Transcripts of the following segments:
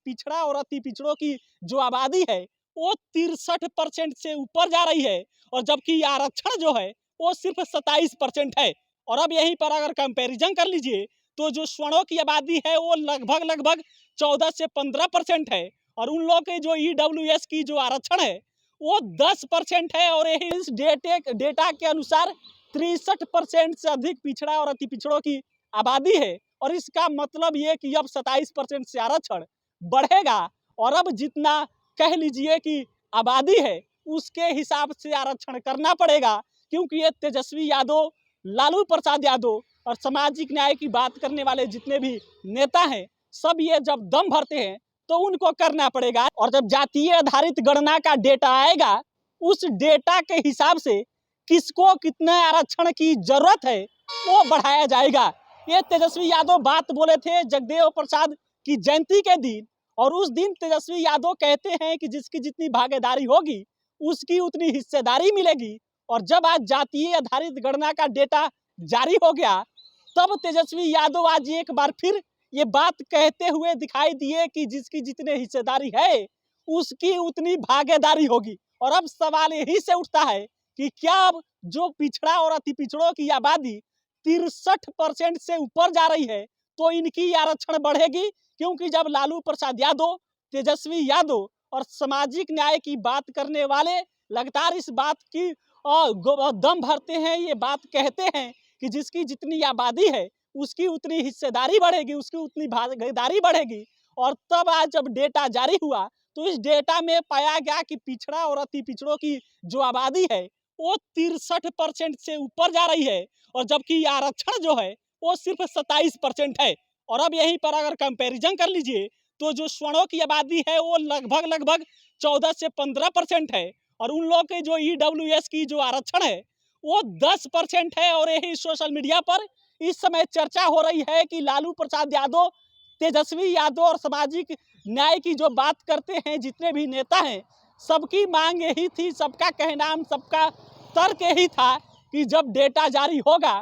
पिछड़ा और अति पिछड़ों की जो आबादी है वो 63% से ऊपर जा रही है, और जबकि आरक्षण जो है वो सिर्फ 27% है। और अब यहीं पर अगर कंपैरिजन कर लीजिए तो जो स्वर्णों की आबादी है वो लगभग 14 से 15% है, और उन लोगों के जो ईडब्ल्यूएस की जो आरक्षण है वो 10% है। और यही इस डेटा के अनुसार 63% से अधिक पिछड़ा और अति पिछड़ों की आबादी है। और इसका मतलब ये कि अब 27% से आरक्षण बढ़ेगा, और अब जितना कह लीजिए कि आबादी है उसके हिसाब से आरक्षण करना पड़ेगा, क्योंकि ये तेजस्वी यादव, लालू प्रसाद यादव और सामाजिक न्याय की बात करने वाले जितने भी नेता हैं सब ये जब दम भरते हैं तो उनको करना पड़ेगा। और जब जातीय आधारित गणना का डेटा आएगा उस डेटा के हिसाब से किसको कितने आरक्षण की जरूरत है वो बढ़ाया जाएगा। ये तेजस्वी यादव बात बोले थे जगदेव प्रसाद की जयंती के दिन, और उस दिन तेजस्वी यादव कहते हैं कि जिसकी जितनी भागीदारी होगी उसकी उतनी हिस्सेदारी मिलेगी। और जब आज जातीय आधारित गणना का डेटा जारी हो गया तब तेजस्वी यादव आज एक बार फिर ये बात कहते हुए दिखाई दिए कि जिसकी जितनी हिस्सेदारी है उसकी उतनी भागीदारी होगी। और अब सवाल यही से उठता है कि क्या अब जो पिछड़ा और अति पिछड़ों की आबादी 63% से ऊपर जा रही है तो इनकी आरक्षण बढ़ेगी, क्योंकि जब लालू प्रसाद यादव, तेजस्वी यादव और सामाजिक न्याय की बात करने वाले लगातार इस बात की दम भरते हैं, ये बात कहते हैं कि जिसकी जितनी आबादी है उसकी उतनी हिस्सेदारी बढ़ेगी, उसकी उतनी भागीदारी बढ़ेगी। और तब आज जब डेटा जारी हुआ तो इस डेटा में पाया गया कि पिछड़ा और अति पिछड़ों की जो आबादी है वो 63% से ऊपर जा रही है, और जबकि आरक्षण जो है वो सिर्फ 27% है। और अब यहीं पर अगर कंपैरिजन कर लीजिए तो जो स्वर्णों की आबादी है वो लगभग 14 से 15% है, और उन लोगों के जो ईडब्ल्यूएस की जो आरक्षण है वो 10% है। और यही सोशल मीडिया पर इस समय चर्चा हो रही है कि लालू प्रसाद यादव, तेजस्वी यादव और सामाजिक न्याय की जो बात करते हैं जितने भी नेता हैं सबकी मांग यही थी, सबका कहना, सबका तर्क यही था कि जब डेटा जारी होगा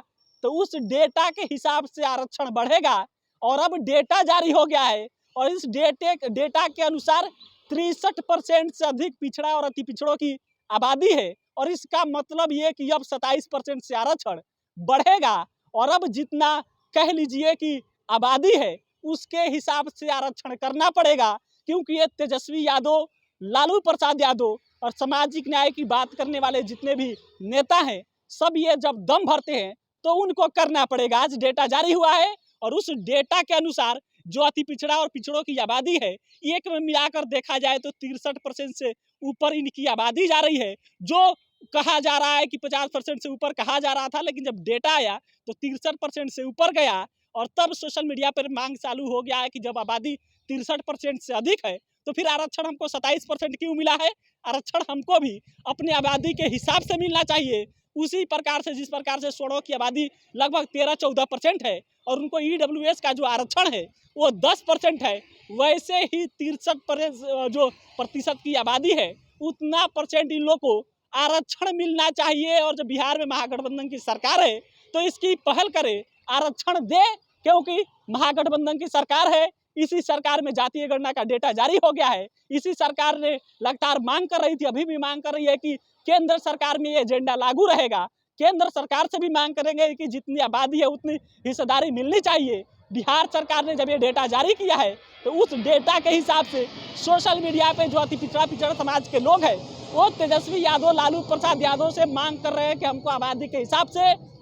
तो उस डेटा के हिसाब से आरक्षण बढ़ेगा। और अब डेटा जारी हो गया है और इस डेटा के अनुसार 63% से अधिक पिछड़ा और अति पिछड़ों की आबादी है, और इसका मतलब ये कि अब 27% से आरक्षण बढ़ेगा। और अब जितना कह लीजिए कि आबादी है उसके हिसाब से आरक्षण करना पड़ेगा, क्योंकि ये तेजस्वी यादव, लालू प्रसाद यादव और सामाजिक न्याय की बात करने वाले जितने भी नेता हैं सब ये जब दम भरते हैं तो उनको करना पड़ेगा। आज डेटा जारी हुआ है और उस डेटा के अनुसार जो अति पिछड़ा और पिछड़ों की आबादी है एक में मिलाकर देखा जाए तो 63% से ऊपर इनकी आबादी जा रही है। जो कहा जा रहा है कि 50% से ऊपर कहा जा रहा था, लेकिन जब डेटा आया तो 63% से ऊपर गया, और तब सोशल मीडिया पर मांग चालू हो गया है कि जब आबादी 63% से अधिक है तो फिर आरक्षण हमको 27% क्यों मिला है। आरक्षण हमको भी अपने आबादी के हिसाब से मिलना चाहिए, उसी प्रकार से जिस प्रकार से स्वर्णों की आबादी लगभग 13-14% है और उनको ईडब्ल्यूएस का जो आरक्षण है वो 10% है, वैसे ही 63% जो प्रतिशत की आबादी है उतना परसेंट इन लोग को आरक्षण मिलना चाहिए। और जब बिहार में महागठबंधन की सरकार है तो इसकी पहल करे, आरक्षण दे, क्योंकि महागठबंधन की सरकार है। इसी सरकार में जातीय गणना का डेटा जारी हो गया है। इसी सरकार ने लगातार मांग कर रही थी, अभी भी मांग कर रही है कि केंद्र सरकार में ये एजेंडा लागू रहेगा। केंद्र सरकार से भी मांग करेंगे कि जितनी आबादी है उतनी हिस्सेदारी मिलनी चाहिए। बिहार सरकार ने जब ये डेटा जारी किया है तो उस डेटा के हिसाब से सोशल मीडिया पे जो अति पिछड़ा समाज के लोग हैं वो तेजस्वी यादव, लालू प्रसाद यादव से मांग कर रहे हैं कि हमको आबादी के हिसाब से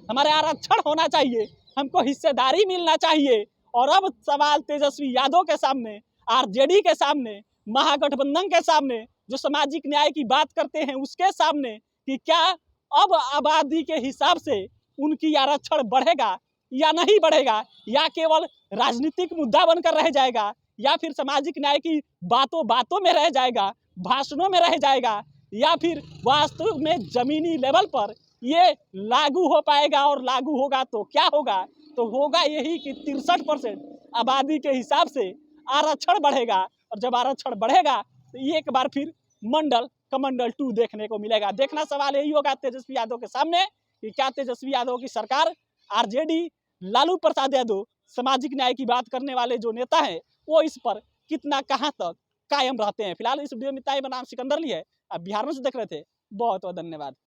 हमारे आरक्षण होना चाहिए, हमको हिस्सेदारी मिलना चाहिए। और अब सवाल तेजस्वी यादव के सामने, आरजेडी के सामने, महागठबंधन के सामने, जो सामाजिक न्याय की बात करते हैं उसके सामने, कि क्या अब आबादी के हिसाब से उनकी आरक्षण बढ़ेगा या नहीं बढ़ेगा, या केवल राजनीतिक मुद्दा बनकर रह जाएगा, या फिर सामाजिक न्याय की बातों में रह जाएगा, भाषणों में रह जाएगा, या फिर वास्तव में जमीनी लेवल पर ये लागू हो पाएगा। और लागू होगा तो क्या होगा, तो होगा यही कि 63% आबादी के हिसाब से आरक्षण बढ़ेगा। और जब आरक्षण बढ़ेगा तो एक बार फिर कमंडल 2 देखने को मिलेगा। देखना सवाल यही होगा तेजस्वी यादव के सामने कि क्या तेजस्वी यादव की सरकार, आरजेडी, लालू प्रसाद यादव, सामाजिक न्याय की बात करने वाले जो नेता हैं वो इस पर कितना कहाँ तक कायम रहते हैं। फिलहाल इस वीडियो में इतना ही। मेरा नाम सिकंदर अली है, आप बिहार में से देख रहे थे। बहुत बहुत धन्यवाद।